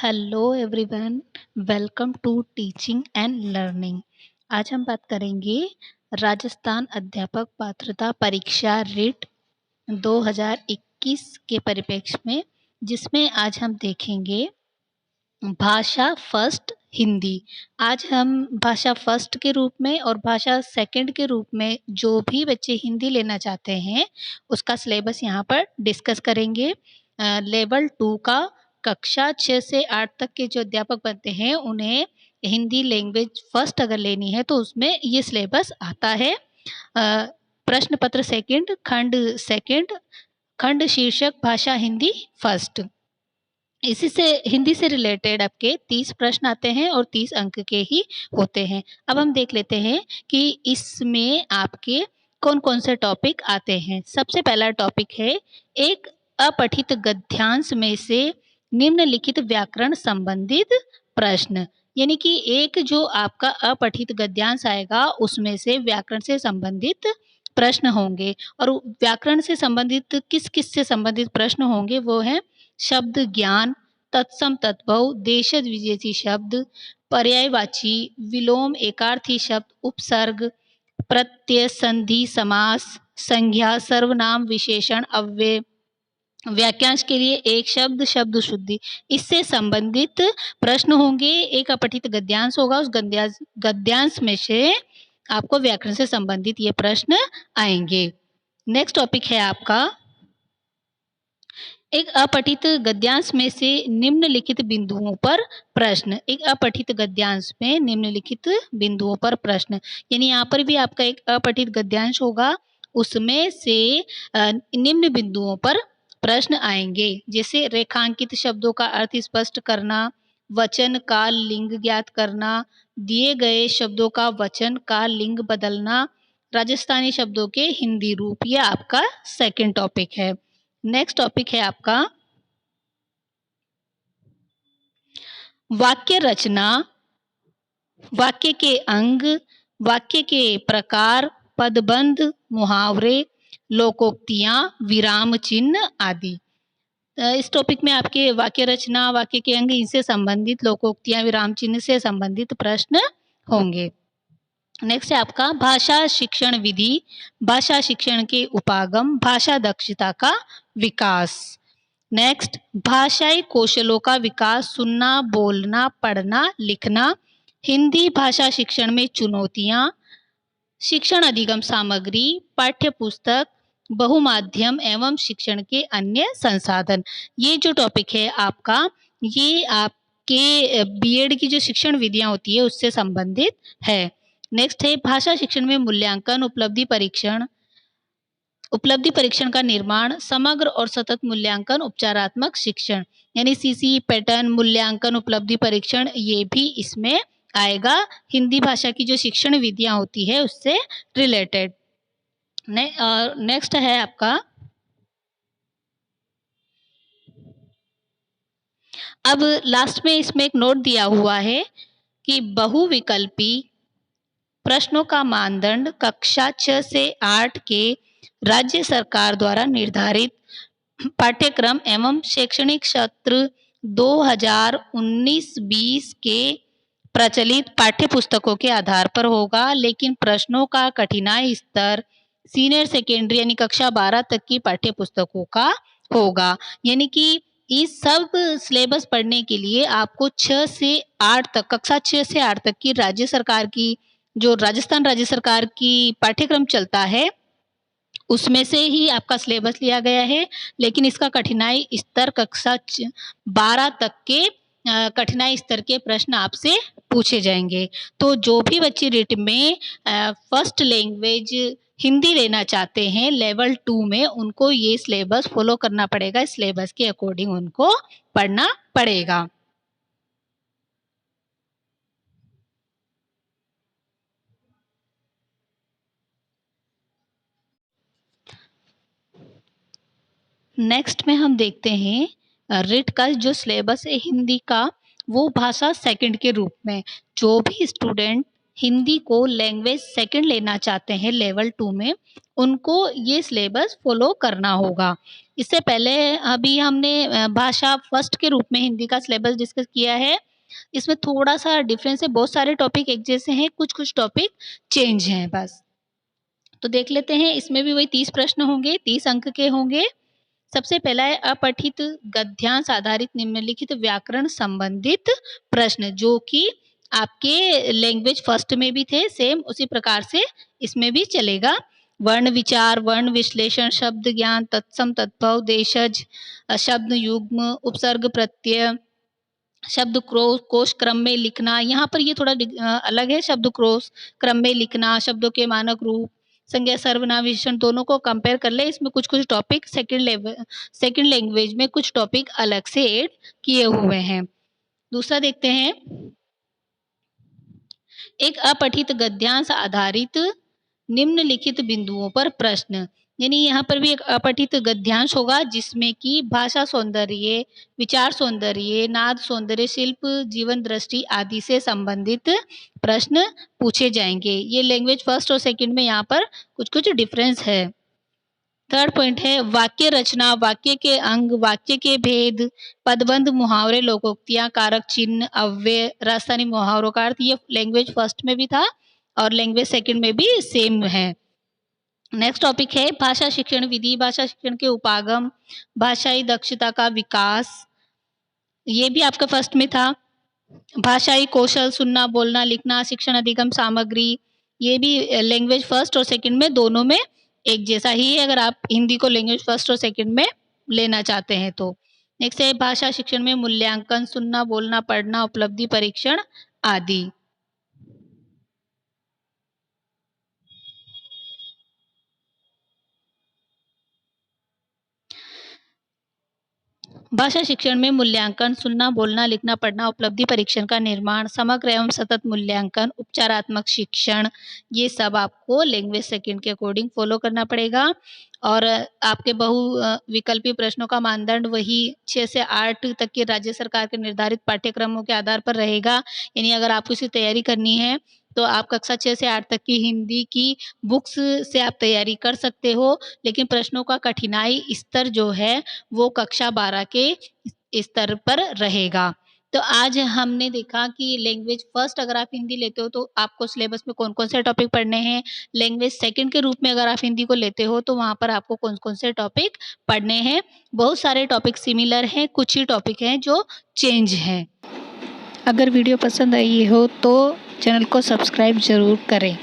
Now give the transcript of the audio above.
Hello everyone, welcome to teaching and learning. आज हम बात करेंगे राजस्थान अध्यापक पात्रता परीक्षा रिट 2021 के परिप्रेक्ष्य में, जिसमें आज हम देखेंगे भाषा फर्स्ट हिंदी। आज हम भाषा फर्स्ट के रूप में और भाषा सेकंड के रूप में जो भी बच्चे हिंदी लेना चाहते हैं उसका सिलेबस यहाँ पर डिस्कस करेंगे। लेवल 2 का कक्षा 6 से 8 तक के जो अध्यापक बनते हैं उन्हें हिंदी लैंग्वेज फर्स्ट अगर लेनी है तो उसमें ये सिलेबस आता है। प्रश्न पत्र सेकंड खंड शीर्षक भाषा हिंदी फर्स्ट। इसी से हिंदी से रिलेटेड आपके 30 प्रश्न आते हैं और 30 अंक के ही होते हैं। अब हम देख लेते हैं कि इसमें आपके कौन-कौन से टॉपिक आते हैं। सबसे पहला टॉपिक है एक अपठित गद्यांश में से निम्नलिखित व्याकरण संबंधित प्रश्न। यानी कि एक जो आपका अपठित गद्यांश आएगा उसमें से व्याकरण से संबंधित प्रश्न होंगे और व्याकरण से संबंधित किस-किस से संबंधित प्रश्न होंगे वो हैं शब्द ज्ञान, तत्सम तद्भव, देशज विदेशी शब्द, पर्यायवाची, विलोम एकार्थी शब्द, उपसर्ग, प्रत्यय, संधि, समास, संज्ञा, सर्वनाम, विशेषण, अव्यय, वाक्यांश के लिए एक शब्द, शब्द शुद्धि, इससे संबंधित प्रश्न होंगे। एक अपठित गद्यांश होगा, उस गद्यांश में से आपको व्याकरण से संबंधित ये प्रश्न आएंगे। नेक्स्ट टॉपिक है आपका एक अपठित गद्यांश में से निम्नलिखित बिंदुओं पर प्रश्न। एक अपठित गद्यांश में निम्नलिखित बिंदुओं पर प्रश्न, यानी यहाँ पर भी आपका एक अपठित गद्यांश होगा, उसमें से निम्न बिंदुओं पर प्रश्न आएंगे। जैसे रेखांकित शब्दों का अर्थ स्पष्ट करना, वचन का लिंग ज्ञात करना, दिए गए शब्दों का वचन का लिंग बदलना, राजस्थानी शब्दों के हिंदी रूप, यह आपका सेकंड टॉपिक है। नेक्स्ट टॉपिक है आपका वाक्य रचना, वाक्य के अंग, वाक्य के प्रकार, पदबंध, मुहावरे, लोकोक्तियां, विराम चिन्ह आदि। इस टॉपिक में आपके वाक्य रचना, वाक्य के अंग, इनसे संबंधित लोकोक्तियां, विराम चिन्ह से संबंधित प्रश्न होंगे। नेक्स्ट है आपका भाषा शिक्षण विधि, भाषा शिक्षण के उपागम, भाषा दक्षता का विकास। नेक्स्ट भाषाई कौशलों का विकास, सुनना, बोलना, पढ़ना, लिखना, हिंदी भाषा शिक्षण में चुनौतियां, शिक्षण अधिगम सामग्री, पाठ्य पुस्तक, बहुमाध्यम एवं शिक्षण के अन्य संसाधन। ये जो टॉपिक है आपका, ये आपके बीएड की जो शिक्षण विधियां होती है उससे संबंधित है। नेक्स्ट है भाषा शिक्षण में मूल्यांकन, उपलब्धि परीक्षण का निर्माण, समग्र और सतत मूल्यांकन, उपचारात्मक शिक्षण, यानी सीसी पैटर्न मूल्यांकन, उपलब्धि परीक्षण, ये भी इसमें आएगा। हिंदी भाषा की जो शिक्षण विधियां होती है उससे रिलेटेड। नेक्स्ट है आपका अब लास्ट में इसमें एक नोट दिया हुआ है कि बहुविकल्पी प्रश्नों का मानदंड कक्षा 6 से 8 के राज्य सरकार द्वारा निर्धारित पाठ्यक्रम एवं शैक्षणिक सत्र 2019-20 के प्रचलित पाठ्य पुस्तकों के आधार पर होगा, लेकिन प्रश्नों का कठिनाई स्तर सीनियर सेकेंडरी यानी कक्षा 12 तक की पाठ्य पुस्तकों का होगा। यानी कि इस सब सिलेबस पढ़ने के लिए आपको 6 से 8 तक, कक्षा 6 से 8 तक की राज्य सरकार की, जो राजस्थान राज्य सरकार की पाठ्यक्रम चलता है उसमें से ही आपका सिलेबस लिया गया है, लेकिन इसका कठिनाई स्तर कक्षा 12 तक के कठिनाई स्तर के प्रश्न आपसे पूछे जाएंगे। तो जो भी बच्चे रिट में फर्स्ट लैंग्वेज हिंदी लेना चाहते हैं लेवल 2 में, उनको ये सिलेबस फॉलो करना पड़ेगा। इस सिलेबस के अकॉर्डिंग उनको पढ़ना पड़ेगा। नेक्स्ट में हम देखते हैं रिट का जो सिलेबस है हिंदी का, वो भाषा सेकंड के रूप में। जो भी स्टूडेंट हिंदी को लैंग्वेज सेकंड लेना चाहते हैं लेवल 2 में, उनको ये सिलेबस फ़ॉलो करना होगा। इससे पहले अभी हमने भाषा फर्स्ट के रूप में हिंदी का सिलेबस डिस्कस किया है। इसमें थोड़ा-सा डिफ़रेंस है, बहुत सारे टॉपिक एक जैसे हैं, कुछ-कुछ टॉपिक चेंज हैं बस। तो देख लेते हैं, इसमें भी वही 30 प्रश्न होंगे, 30 अंक के होंगे। सबसे पहला है अपठित गद्यांश आधारित निम्नलिखित व्याकरण संबंधित प्रश्न, जो कि आपके लैंग्वेज फर्स्ट में भी थे, सेम उसी प्रकार से इसमें भी चलेगा। वर्ण विचार, वर्ण विश्लेषण, शब्द ज्ञान, तत्सम तद्भव, देशज, शब्द युग्म, उपसर्ग प्रत्यय, शब्द कोश क्रम में लिखना। यहाँ पर ये थोड़ा अलग है, शब्द कोश क्रम में लिखना, शब्दों के मानक रूप, संज्ञा सर्वनाम विशेषण दोनों को कंपेयर कर ले। इसमें कुछ-कुछ टॉपिक सेकंड लैंग्वेज में कुछ टॉपिक अलग से ऐड किए हुए हैं। दूसरा देखते हैं, एक अपठित गद्यांश आधारित निम्नलिखित बिंदुओं पर प्रश्न, यानी यहाँ पर भी एक अपठित गद्यांश होगा जिसमें कि भाषा सौंदर्य, विचार सौंदर्य, नाद सौंदर्य, शिल्प, जीवन दृष्टि आदि से संबंधित प्रश्न पूछे जाएंगे। ये लैंग्वेज फर्स्ट और सेकंड में यहाँ पर कुछ-कुछ डिफरेंस है। थर्ड पॉइंट है वाक्य रचना, वाक्य के अंग, वाक्य के भेद, पदबंध, मुहावरे, लोकोक्तियाँ, कारक चिन्ह, अव्यय, राजस्थानी मुहावरों का अर्थ। ये लैंग्वेज फर्स्ट में भी था और लैंग्वेज सेकंड में भी सेम है। नेक्स्ट टॉपिक है भाषा शिक्षण विधि, भाषा शिक्षण के उपागम, भाषाई दक्षता का विकास, ये भी आपका फर्स्ट में था। भाषाई कौशल, सुनना, बोलना, लिखना, शिक्षण अधिगम सामग्री, ये भी लैंग्वेज फर्स्ट और सेकंड में दोनों में एक जैसा ही है, अगर आप हिंदी को लैंग्वेज फर्स्ट और सेकंड में लेना चाहते हैं तो। नेक्स्ट है भाषा शिक्षण में मूल्यांकन, सुनना, बोलना, पढ़ना, उपलब्धि परीक्षण आदि। भाषा शिक्षण में मूल्यांकन, सुनना, बोलना, लिखना, पढ़ना, उपलब्धि परीक्षण का निर्माण, समग्र एवं सतत मूल्यांकन, उपचारात्मक शिक्षण, ये सब आपको लैंग्वेज सेकंड के अकॉर्डिंग फॉलो करना पड़ेगा। और आपके विकल्पीय प्रश्नों का मानदंड वही 6 से 8 तक के राज्य सरकार के निर्धारित पाठ्यक्रमों के आधार पर रहेगा। यानी अगर आपको इसकी तैयारी करनी है तो आप कक्षा 6 से 8 तक की हिंदी की बुक्स से आप तैयारी कर सकते हो, लेकिन प्रश्नों का कठिनाई स्तर जो है वो कक्षा 12 के स्तर पर रहेगा। तो आज हमने देखा कि लैंग्वेज फर्स्ट अगर आप हिंदी लेते हो तो आपको सिलेबस में कौन-कौन से टॉपिक पढ़ने हैं, लैंग्वेज सेकंड के रूप में अगर आप हिंदी को लेते हो तो वहाँ पर आपको कौन-कौन से टॉपिक पढ़ने हैं। बहुत सारे टॉपिक सिमिलर हैं, कुछ ही टॉपिक हैं जो चेंज हैं। अगर वीडियो पसंद आई हो तो चैनल को सब्सक्राइब ज़रूर करें।